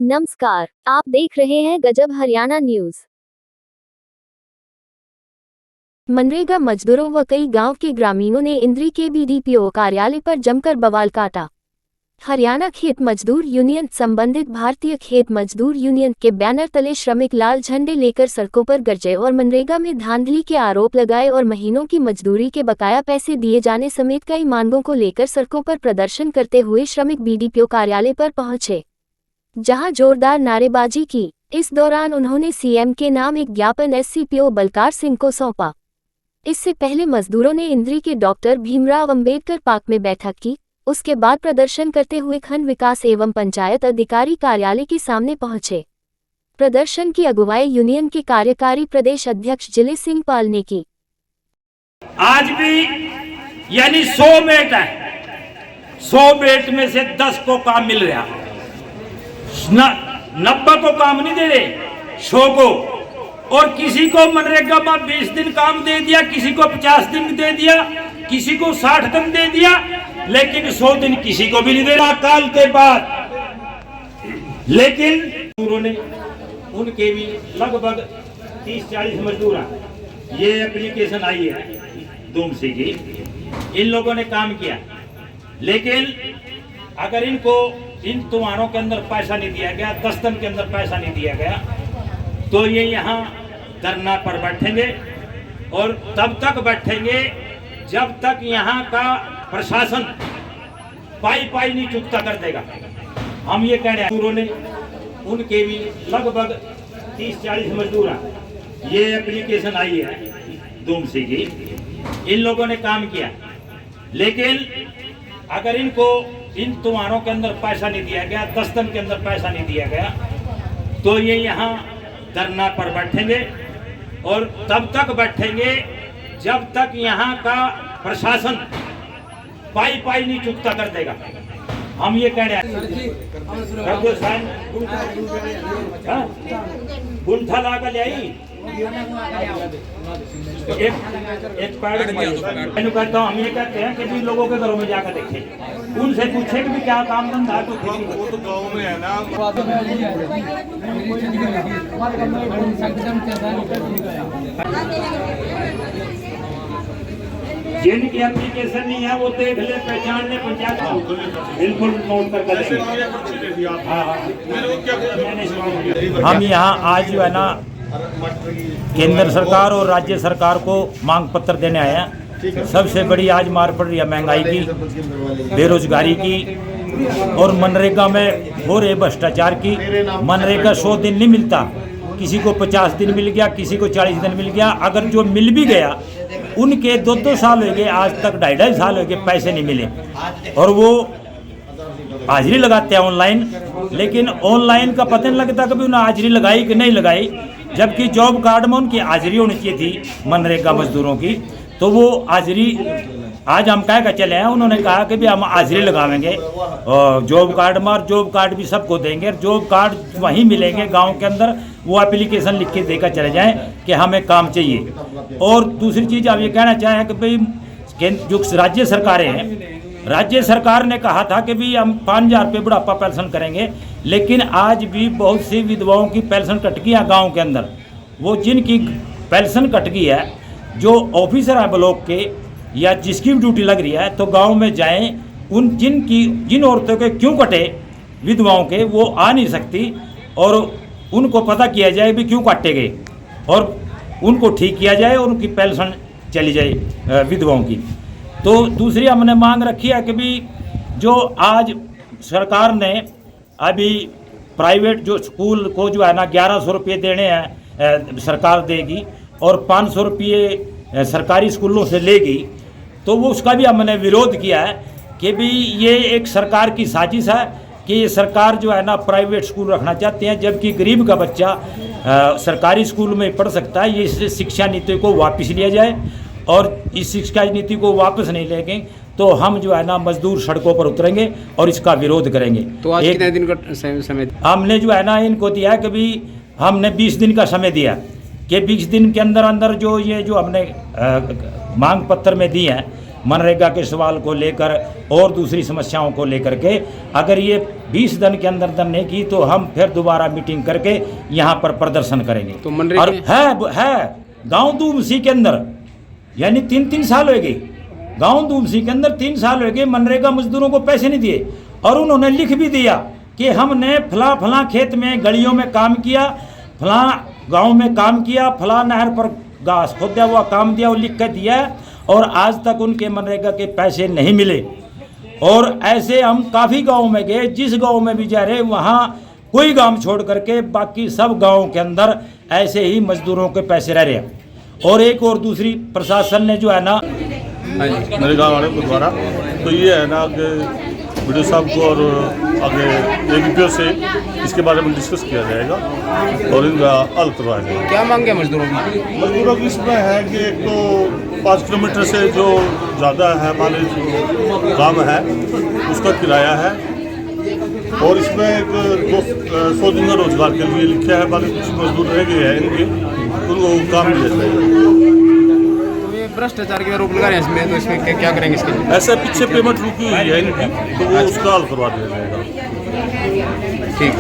नमस्कार, आप देख रहे हैं गजब हरियाणा न्यूज। मनरेगा मजदूरों व कई गांव के ग्रामीणों ने इंद्री के बीडीपीओ कार्यालय पर जमकर बवाल काटा। हरियाणा खेत मजदूर यूनियन संबंधित भारतीय खेत मजदूर यूनियन के बैनर तले श्रमिक लाल झंडे लेकर सड़कों पर गरजे और मनरेगा में धांधली के आरोप लगाए और महीनों की मजदूरी के बकाया पैसे दिए जाने समेत कई मांगों को लेकर सड़कों पर प्रदर्शन करते हुए श्रमिक बीडीपीओ कार्यालय पर पहुंचे, जहां जोरदार नारेबाजी की। इस दौरान उन्होंने सीएम के नाम एक ज्ञापन एससीपीओ बलकार सिंह को सौंपा। इससे पहले मजदूरों ने इंद्री के डॉक्टर भीमराव अंबेडकर पार्क में बैठक की। उसके बाद प्रदर्शन करते हुए खंड विकास एवं पंचायत अधिकारी कार्यालय के सामने पहुंचे। प्रदर्शन की अगुवाई यूनियन के कार्यकारी प्रदेश अध्यक्ष जिले सिंह पाल ने की। आज भी यानी 100 बेट है, 100 बेट में से 10 को काम मिल रहा, 90 को काम नहीं दे रहे, 100 को। और किसी को मनरेगा में 20 दिन काम दे दिया, किसी को 50 दिन दे दिया, किसी को 60 दिन दे दिया, लेकिन 100 दिन किसी को भी नहीं दे रहा काल के बाद। लेकिन उन्होंने उनके भी लगभग 30-40 मजदूर हैं। ये एप्लीकेशन आई है दूमसी की, इन लोगों ने काम किया, लेकिन अगर इनको इन तुम्हारों के अंदर पैसा नहीं दिया गया, 10 दिन के अंदर पैसा नहीं दिया गया, तो ये यहाँ धरना पर बैठेंगे और तब तक बैठेंगे जब तक यहाँ का प्रशासन पाई नहीं चुकता कर देगा। हम ये कह रहे हैं, मजदूरों ने उनके भी लगभग 30-40 मजदूर हैं। ये एप्लीकेशन आई है दूमसी की, इन लोगों ने काम किया, लेकिन अगर इनको इन तुम्हारों के अंदर पैसा नहीं दिया गया, 10 दिन के अंदर पैसा नहीं दिया गया, तो ये यहाँ धरना पर बैठेंगे और तब तक बैठेंगे जब तक यहाँ का प्रशासन पाई नहीं चुकता कर देगा। हम ये कह रहे हैं, गुंठा ला कर ले आई एक मैंने कहता हूँ, हम ये कहते हैं कि भी लोगों के घरों में जाकर देखें, उनसे पूछे कि भी क्या काम धंधा तो वो तो गाँव में है ना। जिनकी एप्लीकेशन नहीं है वो देख ले, पहचान ले, पंचायत बिल्कुल नोट कर लेंगे। हम यहाँ आज जो है ना केंद्र सरकार और राज्य सरकार को मांग पत्र देने आए हैं। सबसे बड़ी आज मार पड़ रही है महंगाई की, बेरोजगारी की और मनरेगा में हो रहे भ्रष्टाचार की। मनरेगा 100 दिन नहीं मिलता, किसी को 50 दिन मिल गया, किसी को 40 दिन मिल गया। अगर जो मिल भी गया उनके 2-2 साल हो गए, आज तक 2.5 साल हो गए, पैसे नहीं मिले। और वो हाजिरी लगाते हैं ऑनलाइन, लेकिन ऑनलाइन का पता नहीं लगता कभी उन्हें हाजिरी लगाई कि नहीं लगाई, जबकि जॉब कार्ड में उनकी हाजिरी होनी चाहिए थी मनरेगा मजदूरों की। तो वो हाजिरी आज हम कह कर चले हैं, उन्होंने कहा कि भी हम हाजिरी लगावेंगे जॉब कार्ड में, और जॉब कार्ड भी सबको देंगे। जॉब कार्ड वहीं मिलेंगे गांव के अंदर, वो एप्लीकेशन लिख के देकर चले जाएं कि हमें काम चाहिए। और दूसरी चीज़ आप ये कहना चाहें कि भाई जो राज्य सरकारें हैं, राज्य सरकार ने कहा था कि भी हम 5,000 रुपये बुढ़ापा पेंशन करेंगे, लेकिन आज भी बहुत सी विधवाओं की पेंशन कट गई है गाँव के अंदर। वो जिनकी पेंशन कट गई है, जो ऑफिसर है ब्लॉक के या जिसकी भी ड्यूटी लग रही है, तो गांव में जाएं, उन जिन औरतों के क्यों कटे विधवाओं के, वो आ नहीं सकती, और उनको पता किया जाए भी क्यों काटे गए और उनको ठीक किया जाए और उनकी पेंशन चली जाए विधवाओं की। तो दूसरी हमने मांग रखी है कि भी जो आज सरकार ने अभी प्राइवेट जो स्कूल को जो है ना 1100 रुपये देने हैं सरकार देगी और 500 रुपये सरकारी स्कूलों से लेगी, तो वो उसका भी हमने विरोध किया है कि भी ये एक सरकार की साजिश है कि ये सरकार जो है ना प्राइवेट स्कूल रखना चाहते हैं, जबकि गरीब का बच्चा सरकारी स्कूल में पढ़ सकता है। ये इस शिक्षा नीति को वापस लिया जाए, और इस शिक्षा नीति को वापस नहीं लेंगे तो हम जो है ना मजदूर सड़कों पर उतरेंगे और इसका विरोध करेंगे। तो आज कितने दिन का समय हमने जो है ना इनको दिया है कि भी हमने 20 दिन का समय दिया कि 20 दिन के अंदर अंदर जो ये जो हमने मांग पत्र में दी है, मनरेगा के सवाल को लेकर और दूसरी समस्याओं को लेकर के अगर ये 20 दिन के अंदर नहीं की तो हम फिर दोबारा मीटिंग करके यहाँ पर प्रदर्शन करेंगे। तो मनरेगा और है गांव दूमसी के अंदर यानी 3 साल हो गए, गांव दूमसी के अंदर 3 साल हो गए मनरेगा मजदूरों को पैसे नहीं दिए और उन्होंने लिख भी दिया कि हमने फला खेत में गलियों में काम किया, फला गांव में काम किया, फला नहर पर घास खोदा हुआ काम दिया, वो लिख कर दिया और आज तक उनके मनरेगा के पैसे नहीं मिले। और ऐसे हम काफ़ी गाँव में गए, जिस गाँव में भी जा रहे वहाँ कोई गांव छोड़ करके बाकी सब गाँव के अंदर ऐसे ही मजदूरों के पैसे रह रहे हैं। और एक और दूसरी प्रशासन ने जो है ना मेरे गाँव वाले को द्वारा तो ये है ना कि वीडियो साहब को और आगे एबीपीओ से इसके बारे में डिस्कस किया जाएगा और इनका हल करवाया जाएगा। क्या मांग है मजदूरों की? मजदूरों की इसमें है कि एक तो 5 किलोमीटर से जो ज़्यादा है हमारे जो काम है उसका किराया है और इसमें एक 100 दिन का रोजगार के लिए लिखा है, बाकी कुछ मजदूर रह गए हैं इनके, उनको काम दिया जाएगा। भ्रष्टाचार के आरोप लगा रहे हैं इसमें, तो इसमें क्या करेंगे इसके लिए? ऐसे पीछे पेमेंट रुकी हुई है इनकी, तो वो उसका हल करवा दिया जाएगा। ठीक।